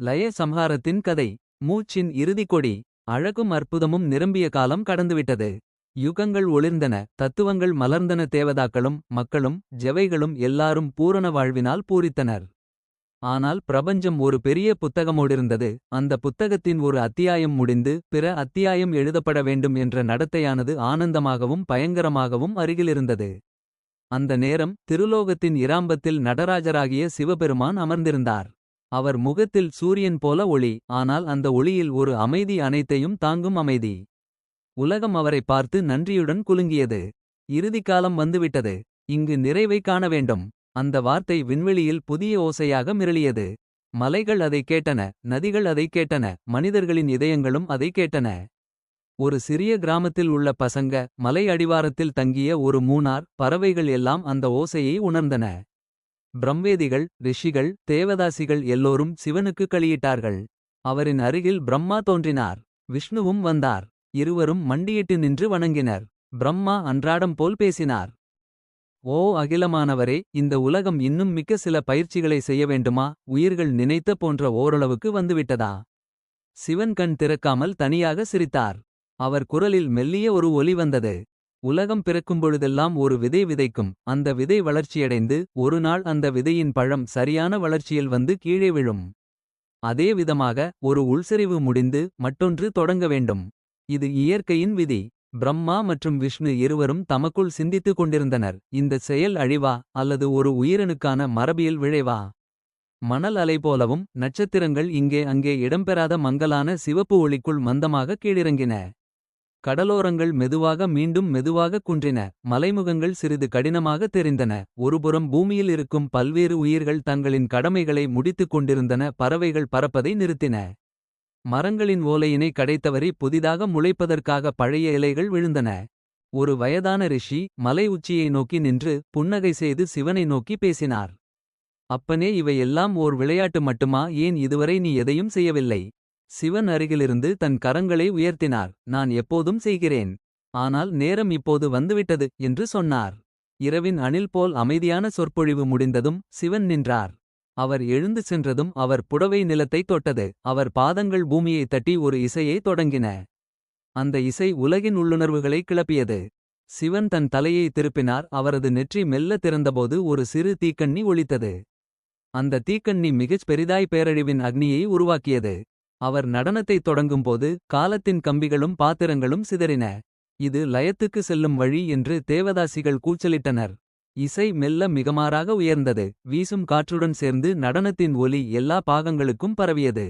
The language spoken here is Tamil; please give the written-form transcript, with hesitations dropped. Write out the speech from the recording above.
லய சம்ஹாரத்தின் கதை. மூச்சின் இறுதிக்கொடி. அழகும் அற்புதமும் நிரம்பிய காலம் கடந்துவிட்டது. யுகங்கள் ஒளிர்ந்தன, தத்துவங்கள் மலர்ந்தன. தேவதாக்களும் மக்களும் ஜெவைகளும் எல்லாரும் பூரண வாழ்வினால் பூரித்தனர். ஆனால் பிரபஞ்சம் ஒரு பெரிய புத்தகமோடிருந்தது. அந்த புத்தகத்தின் ஒரு அத்தியாயம் முடிந்து பிற அத்தியாயம் எழுதப்பட வேண்டும் என்ற நடத்தையானது ஆனந்தமாகவும் பயங்கரமாகவும் அருகிலிருந்தது. அந்த நேரம் திருலோகத்தின் இராம்பத்தில் நடராஜராகிய சிவபெருமான் அமர்ந்திருந்தார். அவர் முகத்தில் சூரியன் போல ஒளி, ஆனால் அந்த ஒளியில் ஒரு அமைதி, அனைத்தையும் தாங்கும் அமைதி. உலகம் அவரை பார்த்து நன்றியுடன் குலுங்கியது. இறுதிக்காலம் வந்துவிட்டது. இங்கு நிறைவை காண வேண்டும். அந்த வார்த்தை விண்வெளியில் புதிய ஓசையாக மிரளியது. மலைகள் அதை கேட்டன, நதிகள் அதை கேட்டன, மனிதர்களின் இதயங்களும் அதை கேட்டன. ஒரு சிறிய கிராமத்தில் உள்ள பசங்க, மலை அடிவாரத்தில் தங்கிய ஒரு மூனார் பறவைகள் எல்லாம் அந்த ஓசையை உணர்ந்தன. பிரம்வேதிகள், ரிஷிகள், தேவதாசிகள் எல்லோரும் சிவனுக்கு களியிட்டார்கள். அவரின் அருகில் பிரம்மா தோன்றினார். விஷ்ணுவும் வந்தார். இருவரும் மண்டியிட்டு நின்று வணங்கினர். பிரம்மா அன்றாடம் போல் பேசினார். ஓ அகிலமானவரே, இந்த உலகம் இன்னும் மிக்க சில பயிற்சிகளை செய்ய வேண்டுமா? உயிர்கள் நினைத்த போன்ற ஓரளவுக்கு வந்துவிட்டதா? சிவன் கண் திறக்காமல் தனியாக சிரித்தார். அவர் குரலில் மெல்லிய ஒரு ஒலி வந்தது. உலகம் பிறக்கும்பொழுதெல்லாம் ஒரு விதை விதைக்கும். அந்த விதை வளர்ச்சியடைந்து ஒரு நாள் அந்த விதையின் பழம் சரியான வளர்ச்சியில் வந்து கீழே விழும். அதே விதமாக ஒரு உள்சரிவு முடிந்து மற்றொன்று தொடங்க வேண்டும். இது இயற்கையின் விதி. பிரம்மா மற்றும் விஷ்ணு இருவரும் தமக்குள் சிந்தித்துக் கொண்டிருந்தனர். இந்த செயல் அழிவா அல்லது ஒரு உயிரனுக்கான மரபியல் விளைவா? மணல் அலை போலவும் நட்சத்திரங்கள் இங்கே அங்கே இடம்பெறாத மங்கலான சிவப்பு ஒளிக்குள் மந்தமாக கீழிறங்கின. கடலோரங்கள் மெதுவாக மீண்டும் மெதுவாக குன்றின. மலைமுகங்கள் சிறிது கடினமாக தெரிந்தன. ஒருபுறம் பூமியில் இருக்கும் பல்வேறு உயிர்கள் தங்களின் கடமைகளை முடித்துக் கொண்டிருந்தன. பறவைகள் பறப்பதை நிறுத்தின. மரங்களின் ஓலையினை கடைத்தவறி புதிதாக முளைப்பதற்காக பழைய இலைகள் விழுந்தன. ஒரு வயதான ரிஷி மலை உச்சியை நோக்கி நின்று புன்னகை செய்து சிவனை நோக்கி பேசினார். அப்பனே, இவையெல்லாம் ஓர் விளையாட்டு மட்டுமா? ஏன் இதுவரை நீ எதையும் செய்யவில்லை? சிவன் அருகிலிருந்து தன் கரங்களை உயர்த்தினார். நான் எப்போதும் செய்கிறேன். ஆனால் நேரம் இப்போது வந்துவிட்டது என்று சொன்னார். இரவின் அணில் போல் அமைதியான சொற்பொழிவு முடிந்ததும் சிவன் நின்றார். அவர் எழுந்து சென்றதும் அவர் புடவை நிலத்தை தொட்டது. அவர் பாதங்கள் பூமியை தட்டி ஒரு இசையை தொடங்கின. அந்த இசை உலகின் உள்ளுணர்வுகளை கிளப்பியது. சிவன் தன் தலையை திருப்பினார். அவரது நெற்றி மெல்ல திறந்தபோது ஒரு சிறு தீக்கண்ணி ஒலித்தது. அந்த தீக்கண்ணி மிகச் பெரிதாய் பேரழிவின் அக்னியை உருவாக்கியது. அவர் நடனத்தை தொடங்கும்போது காலத்தின் கம்பிகளும் பாத்திரங்களும் சிதறின. இது லயத்துக்கு செல்லும் வழி என்று தேவதாசிகள் கூச்சலிட்டனர். இசை மெல்ல மிகமாறாக உயர்ந்தது. வீசும் காற்றுடன் சேர்ந்து நடனத்தின் ஒலி எல்லா பாகங்களுக்கும் பரவியது.